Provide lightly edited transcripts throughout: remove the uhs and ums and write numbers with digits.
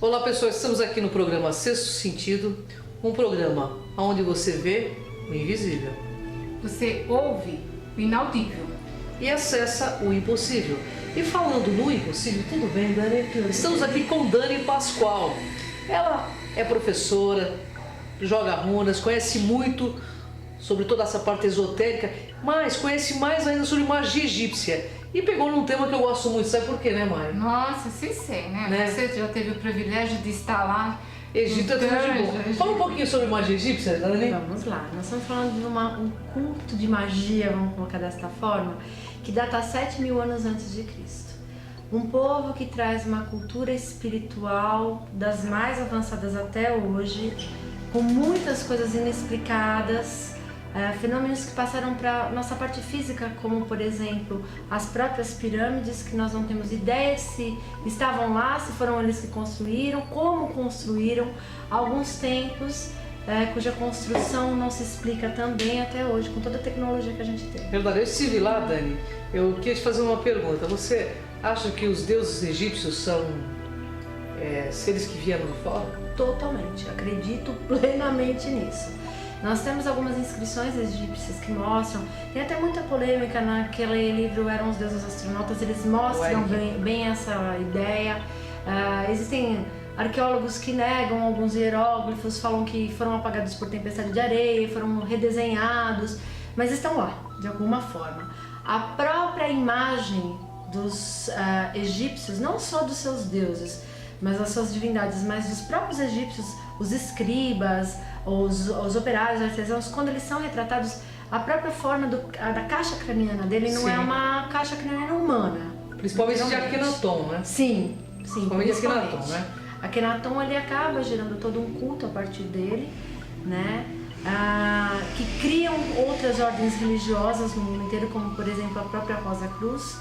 Olá pessoal, estamos aqui no programa Sexto Sentido, um programa onde você vê o invisível. Você ouve o inaudível. E acessa o impossível. E falando no impossível, tudo bem, Dani? Estamos aqui com Dani Pascoal. Ela é professora, joga runas, conhece muito sobre toda essa parte esotérica, mas conhece mais ainda sobre magia egípcia. E pegou num tema que eu gosto muito, sabe por quê, né, Maia? Nossa, sei, né? Você já teve o privilégio de estar lá. Egito é tudo de bom. Fala um pouquinho sobre magia egípcia, Dani. Vamos lá, nós estamos falando de um culto de magia, vamos colocar desta forma, que data 7.000 anos antes de Cristo. Um povo que traz uma cultura espiritual das mais avançadas até hoje, com muitas coisas inexplicadas, fenômenos que passaram para nossa parte física, como por exemplo as próprias pirâmides, que nós não temos ideia se estavam lá, se foram eles que construíram, como construíram, alguns templos cuja construção não se explica também até hoje, com toda a tecnologia que a gente tem. Verdade, eu estive lá, Dani, eu queria te fazer uma pergunta. Você acha que os deuses egípcios são seres que vieram de fora? Totalmente, acredito plenamente nisso. Nós temos algumas inscrições egípcias que mostram, tem até muita polêmica naquele livro Eram os Deuses Astronautas, eles mostram bem essa ideia. Existem arqueólogos que negam alguns hieróglifos, falam que foram apagados por tempestade de areia, foram redesenhados, mas estão lá, de alguma forma. A própria imagem dos egípcios, não só dos seus deuses, mas das suas divindades, mas dos próprios egípcios, os escribas, os operários, artesãos, quando eles são retratados, a própria forma da caixa craniana dele não é uma caixa craniana humana. Principalmente de Akhenaton, né? Sim, principalmente Akhenaton, né? Akhenaton, ele acaba gerando todo um culto a partir dele, né? Que criam outras ordens religiosas no mundo inteiro, como por exemplo a própria Rosa Cruz,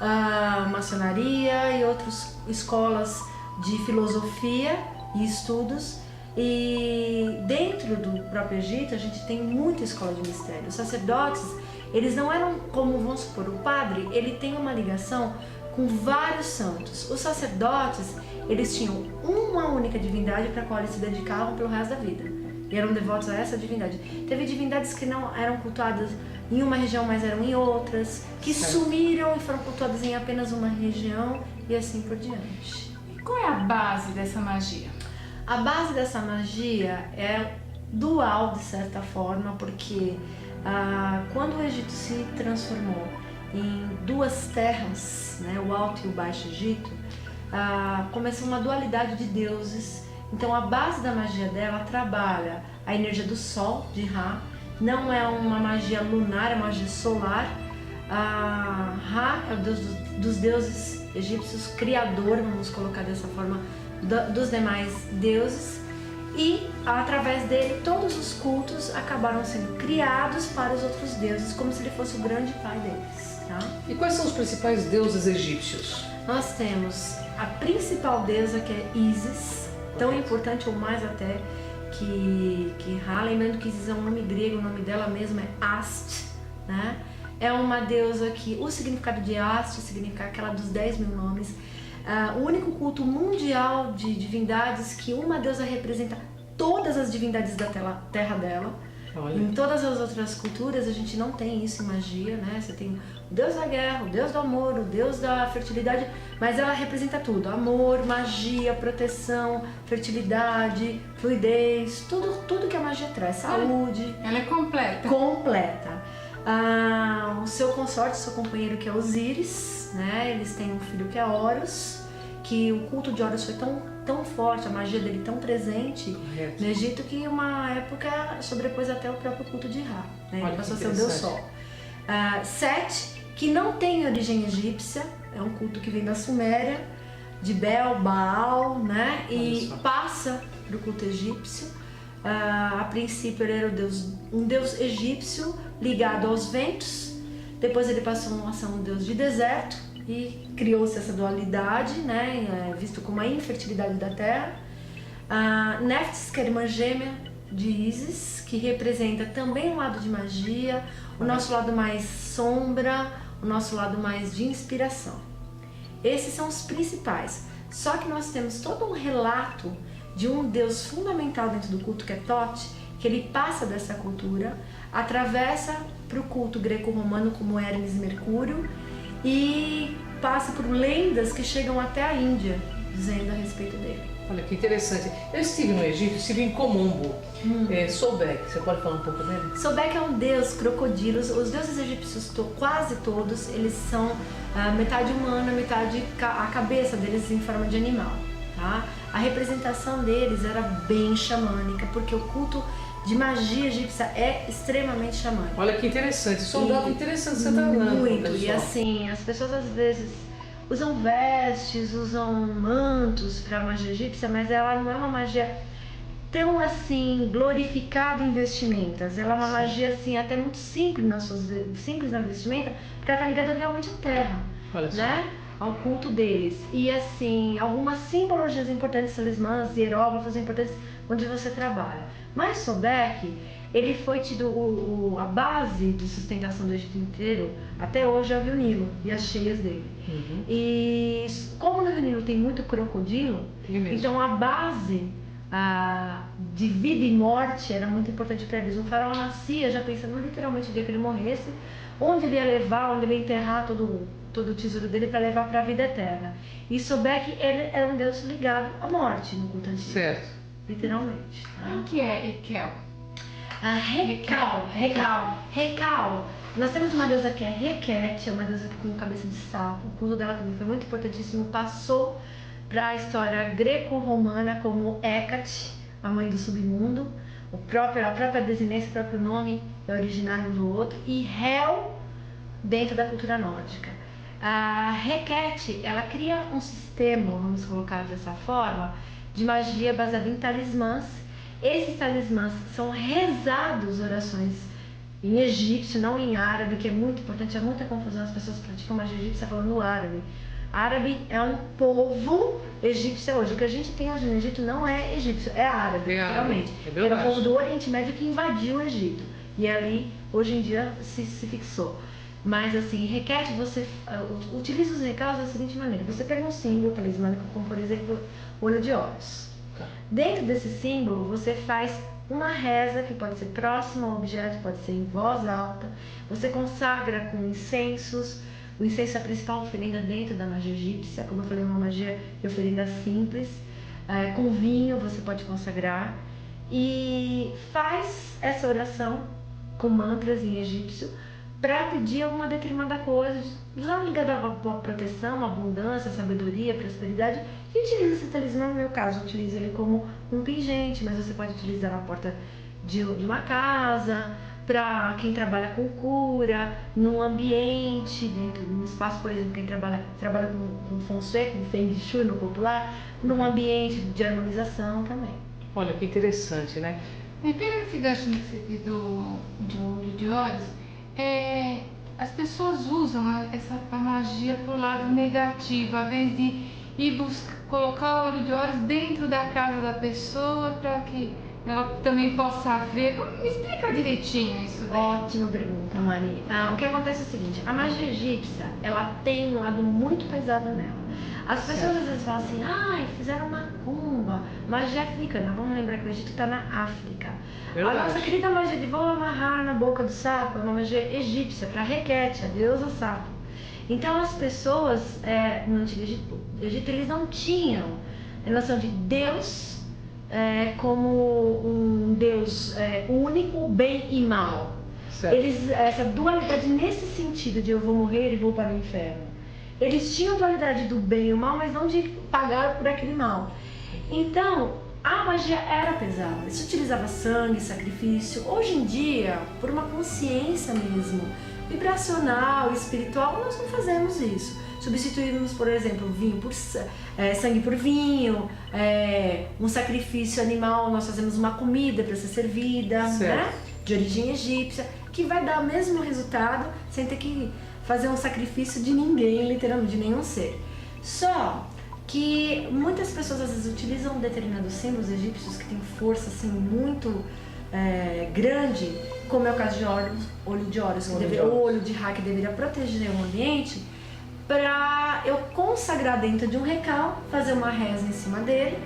a maçonaria e outras escolas de filosofia e estudos. E dentro do próprio Egito a gente tem muita escola de mistério. Os sacerdotes, eles não eram como, vamos supor, o padre, ele tem uma ligação com vários santos. Os sacerdotes, eles tinham uma única divindade para a qual eles se dedicavam pelo resto da vida. E eram devotos a essa divindade. Teve divindades que não eram cultuadas em uma região, mas eram em outras, que sumiram e foram cultuadas em apenas uma região e assim por diante. E qual é a base dessa magia? A base dessa magia é dual, de certa forma, porque quando o Egito se transformou em duas terras, né, o Alto e o Baixo Egito, começou uma dualidade de deuses. Então a base da magia dela trabalha a energia do Sol, de Ra, não é uma magia lunar, é uma magia solar. Ra é o deus dos deuses egípcios, criador, vamos colocar dessa forma, dos demais deuses, e através dele todos os cultos acabaram sendo criados para os outros deuses, como se ele fosse o grande pai deles, tá? E quais são os principais deuses egípcios? Nós temos a principal deusa, que é Isis, tão importante ou mais até que Ra, lembrando que Isis é um nome grego, o nome dela mesma é Ast, né? É uma deusa que o significado de Ast significa aquela dos 10.000 nomes. O único culto mundial de divindades que uma deusa representa todas as divindades da terra dela. Olha. Em todas as outras culturas a gente não tem isso em magia, né? Você tem o deus da guerra, o deus do amor, o deus da fertilidade, mas ela representa tudo: amor, magia, proteção, fertilidade, fluidez, tudo que a magia traz, saúde. Ela é completa. Completa. O seu consorte, seu companheiro, que é Osíris, né? Eles têm um filho que é Horus, que o culto de Horus foi tão forte, a magia dele tão presente no Egito, que uma época sobrepôs até o próprio culto de Ra, né? Ele passou a ser o Deus Sol. Set, que não tem origem egípcia, é um culto que vem da Suméria, de Bel, Baal, né? E passa para o culto egípcio. A princípio ele era um deus egípcio ligado aos ventos, depois ele passou a ser um deus de deserto e criou-se essa dualidade, né, visto como a infertilidade da terra. Néftis, que é a irmã gêmea de Isis, que representa também um lado de magia, o nosso lado mais sombra, o nosso lado mais de inspiração. Esses são os principais. Só que nós temos todo um relato de um Deus fundamental dentro do culto, que é Thoth, que ele passa dessa cultura, atravessa para o culto greco-romano como Hermes e Mercúrio e passa por lendas que chegam até a Índia, dizendo a respeito dele. Olha que interessante. Eu estive no Egito, estive em Komombo. Sobek, você pode falar um pouco dele? Sobek é um deus crocodilos. Os deuses egípcios, quase todos, eles são metade humana, metade a cabeça deles em forma de animal. Tá? A representação deles era bem xamânica, porque o culto de magia egípcia é extremamente xamânico. Olha que interessante, isso é um dado interessante que você está dando. Muito, e assim, as pessoas às vezes usam vestes, usam mantos para a magia egípcia, mas ela não é uma magia tão assim glorificada em vestimentas. Ela é uma magia assim até muito simples simples na vestimenta, porque ela está ligada realmente à terra, né? Ao culto deles. E assim, algumas simbologias importantes, talismãs, hieróglifos importantes onde você trabalha. Mas Sobek, ele foi tido a base de sustentação do Egito inteiro, até hoje é o Rio Nilo e as cheias dele. E como no Rio Nilo tem muito crocodilo, então a base de vida e morte era muito importante para eles. O faraó nascia já pensando literalmente no dia que ele morresse, onde ele ia levar, onde ele ia enterrar todo o tesouro dele para levar para a vida eterna. E Sobek, ele era um deus ligado à morte no culto antigo. Certo. Literalmente. O que é Ekel? Recal. Nós temos uma deusa que é Requete, é uma deusa com cabeça de sapo. O culto dela também foi muito importantíssimo. Passou para a história greco-romana como Hecate, a mãe do submundo. A própria desinência, o próprio nome é originário do outro. E Hel, dentro da cultura nórdica. A Requete, ela cria um sistema, vamos colocar dessa forma, de magia baseada em talismãs. Esses talismãs são rezados, orações em egípcio, não em árabe, que é muito importante, há muita confusão, as pessoas praticam magia egípcia falando árabe. Árabe é um povo egípcio hoje. O que a gente tem hoje no Egito não é egípcio, é árabe, realmente. Era o povo do Oriente Médio que invadiu o Egito. E ali, hoje em dia, se fixou. Mas assim, Requete, você utiliza os recados da seguinte maneira: você pega um símbolo talismânico, como por exemplo, olho de Horus. Dentro desse símbolo, você faz uma reza que pode ser próxima ao objeto, pode ser em voz alta. Você consagra com incensos. O incenso é a principal oferenda dentro da magia egípcia, como eu falei, uma magia de oferenda simples. Com vinho você pode consagrar. E faz essa oração com mantras em egípcio para pedir alguma determinada coisa, já ligada à proteção, abundância, sabedoria, prosperidade, e utiliza esse talismã. No meu caso, eu utilizo ele como um pingente, mas você pode utilizar na porta de uma casa, para quem trabalha com cura, num ambiente, dentro de um espaço, por exemplo, quem trabalha com feng shui, com feng shui no popular, num ambiente de harmonização também. Olha que interessante, né? Pelo esse gancho do olho de Horus, as pessoas usam a magia pro lado negativo, ao invés de ir colocar o olho de Horus dentro da casa da pessoa para que ela também possa ver. Me explica direitinho isso daí. Ótima pergunta, Mari. O que acontece é o seguinte: a magia egípcia, ela tem um lado muito pesado nela. As pessoas às vezes falam assim, fizeram macumba, magia africana. Vamos lembrar que o Egito está na África. Verdade. A nossa querida magia de vou amarrar na boca do sapo é uma magia egípcia, para Requete, a deusa sapo. Então as pessoas no Antigo Egito, eles não tinham a noção de Deus como um Deus único, bem e mal. Essa dualidade nesse sentido de eu vou morrer e vou para o inferno. Eles tinham a dualidade do bem e o mal, mas não de pagar por aquele mal. Então, a magia era pesada. Se utilizava sangue, sacrifício. Hoje em dia, por uma consciência mesmo, vibracional, espiritual, nós não fazemos isso. Substituímos, por exemplo, vinho por sangue por vinho, um sacrifício animal, nós fazemos uma comida para ser servida, né? De origem egípcia, que vai dar o mesmo resultado sem ter que fazer um sacrifício de ninguém, literalmente, de nenhum ser. Só que muitas pessoas às vezes utilizam determinados símbolos egípcios que têm força assim muito grande, como é o caso de olho de Horus, o olho de Ra, que deveria proteger o ambiente, para eu consagrar dentro de um recal, fazer uma reza em cima dele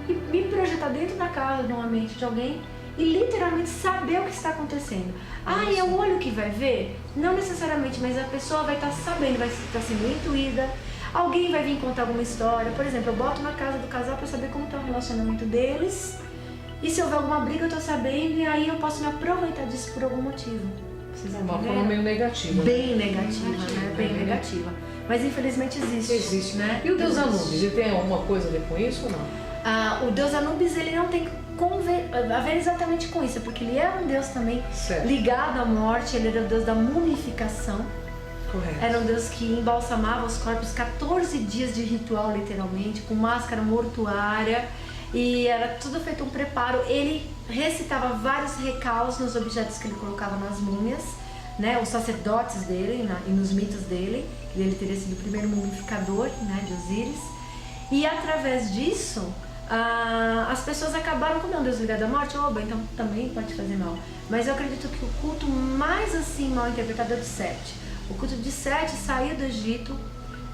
e me projetar dentro da casa, de um ambiente de alguém e literalmente saber o que está acontecendo. Ah, e é o olho que vai ver? Não necessariamente, mas a pessoa vai estar sabendo, vai estar sendo intuída. Alguém vai vir contar alguma história. Por exemplo, eu boto na casa do casal para saber como está o relacionamento deles. E se houver alguma briga, eu tô sabendo, e aí eu posso me aproveitar disso por algum motivo. Vocês Uma forma meio negativa. Bem negativa, né? Bem negativa. Mas infelizmente existe. Existe, né? E o deus Anubis, ele tem alguma coisa a ver com isso ou não? O deus Anubis, ele não tem a ver exatamente com isso, porque ele é um deus também ligado à morte, ele era o deus da mumificação. Correto. Era um deus que embalsamava os corpos 14 dias de ritual, literalmente, com máscara mortuária. E era tudo feito um preparo. Ele recitava vários recaus nos objetos que ele colocava nas múmias, né? Os sacerdotes dele e nos mitos dele. Ele teria sido o primeiro mumificador, né, de Osíris. E através disso, as pessoas acabaram, como é um deus ligado à morte, então também pode fazer mal. Mas eu acredito que o culto mais assim mal interpretado é o de Sete. O culto de Sete saiu do Egito.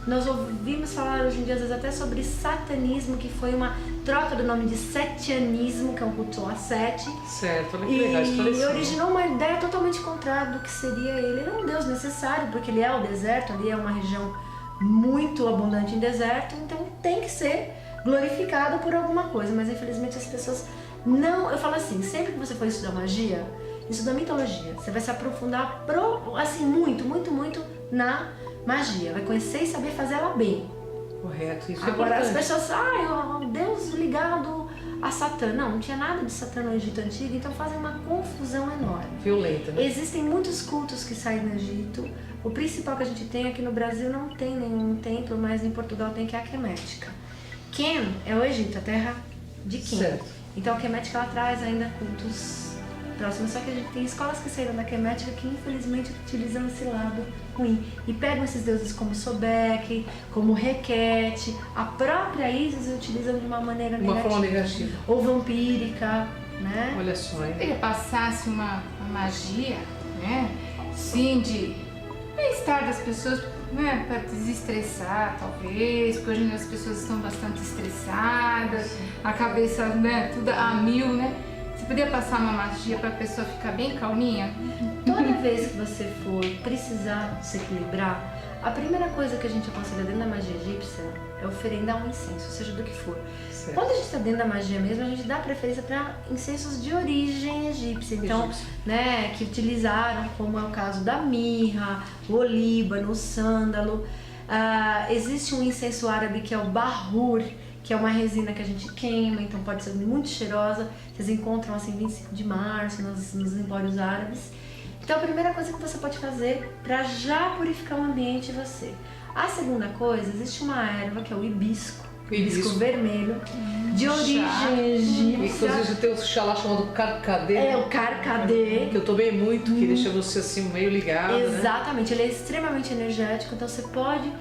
Nós ouvimos falar hoje em dia, às vezes, até sobre satanismo, que foi uma troca do nome de setianismo, que é um culto a Sete. Certo, olha que legal, e originou uma ideia totalmente contrária do que seria ele. Ele é um deus necessário, porque ele é o deserto, ali é uma região muito abundante em deserto, então tem que ser glorificado por alguma coisa. Mas infelizmente as pessoas não... Eu falo assim, sempre que você for estudar magia, estuda mitologia, você vai se aprofundar assim, muito na magia, vai conhecer e saber fazer ela bem. Correto, isso Agora, é as importante. pessoas, Deus ligado a Satã. Não tinha nada de Satã no Egito Antigo, então fazem uma confusão enorme. Violenta, né? Existem muitos cultos que saem do Egito. O principal que a gente tem aqui no Brasil não tem nenhum templo, mas em Portugal tem, que é a Quemética. Quen é o Egito, a terra de Quen. Certo. Então a Quemética ela traz ainda cultos próximos, só que a gente tem escolas que saíram da Quemética que infelizmente utilizam esse lado ruim e pegam esses deuses como Sobek, como Requete, a própria Isis utilizam de uma maneira Uma forma negativa. ou vampírica, né? Olha só, hein? Ele passasse uma magia, né? Sim, de bem-estar das pessoas, né? Para desestressar, talvez, porque hoje as pessoas estão bastante estressadas, a cabeça, né? Tudo a mil, né? Você podia passar uma magia para a pessoa ficar bem calminha? Toda vez que você for precisar se equilibrar, a primeira coisa que a gente aconselha dentro da magia egípcia é oferendar um incenso, seja do que for. Certo. Quando a gente está dentro da magia mesmo, a gente dá preferência para incensos de origem egípcia. Então, né, que utilizaram, como é o caso da mirra, o olíbano, o sândalo. Existe um incenso árabe que é o bahur, que é uma resina que a gente queima, então pode ser muito cheirosa. Vocês encontram assim 25 de março nos empórios árabes. Então a primeira coisa que você pode fazer para já purificar o ambiente é você. A segunda coisa, existe uma erva que é o hibisco vermelho, de origem egípcia. Inclusive tem um chá lá chamado carcadê. É o carcadê. Que eu tomei muito, que deixa você assim meio ligado. Exatamente, ele é extremamente energético, então você pode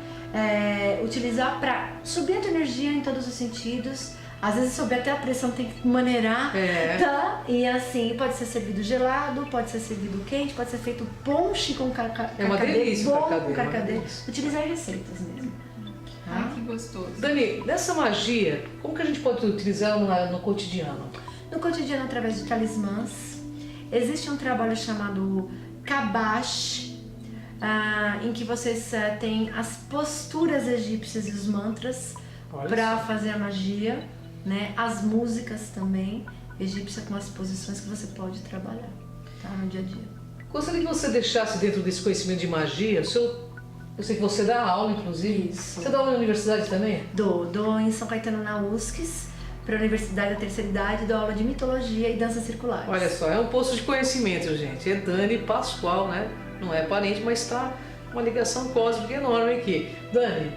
utilizar para subir a tua energia em todos os sentidos. Às vezes sobe até a pressão, tem que maneirar, tá? E assim, pode ser servido gelado, pode ser servido quente, pode ser feito ponche com carcadê. É uma delícia bom o carcadê. com carcadê. Utilizar em receitas mesmo. Ai, que gostoso. Dani, nessa magia, como que a gente pode utilizá-la no cotidiano? No cotidiano, através de talismãs. Existe um trabalho chamado Kabash, em que vocês têm as posturas egípcias e os mantras para fazer a magia, né? As músicas também egípcias com as posições que você pode trabalhar, tá? No dia a dia. Gostaria que você deixasse dentro desse conhecimento de magia, eu sei que você dá aula, inclusive. Isso. Você dá aula na universidade também? Dou em São Caetano, na USCS, para a Universidade da Terceira Idade, dou aula de mitologia e danças circulares. Olha só, é um posto de conhecimento, gente. É Dani Pascoal, né? Não é parente, mas está uma ligação cósmica enorme aqui. Dani,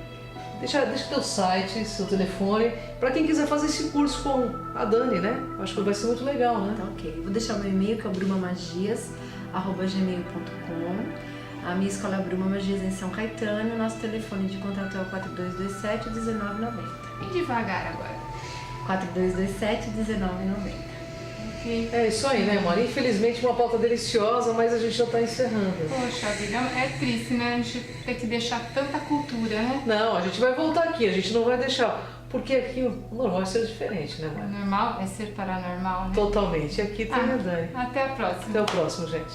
deixa teu site, seu telefone, para quem quiser fazer esse curso com a Dani, né? Acho que vai ser muito legal, né? Tá, ok. Vou deixar o meu e-mail, que é o brumamagias@gmail.com. A minha escola é Bruma Magias em São Caetano. Nosso telefone de contato é o 4227-1990. Bem devagar agora. 4227-1990. Perfeito. É isso aí, né, Mari? Infelizmente uma pauta deliciosa, mas a gente já tá encerrando. Poxa vida, é triste, né? A gente tem que deixar tanta cultura, né? Não, a gente vai voltar aqui, a gente não vai deixar. Porque aqui o normal é ser diferente, né, O Mari? normal é ser paranormal, né? Totalmente. Aqui tem a Dani. Até a próxima. Até o próximo, gente.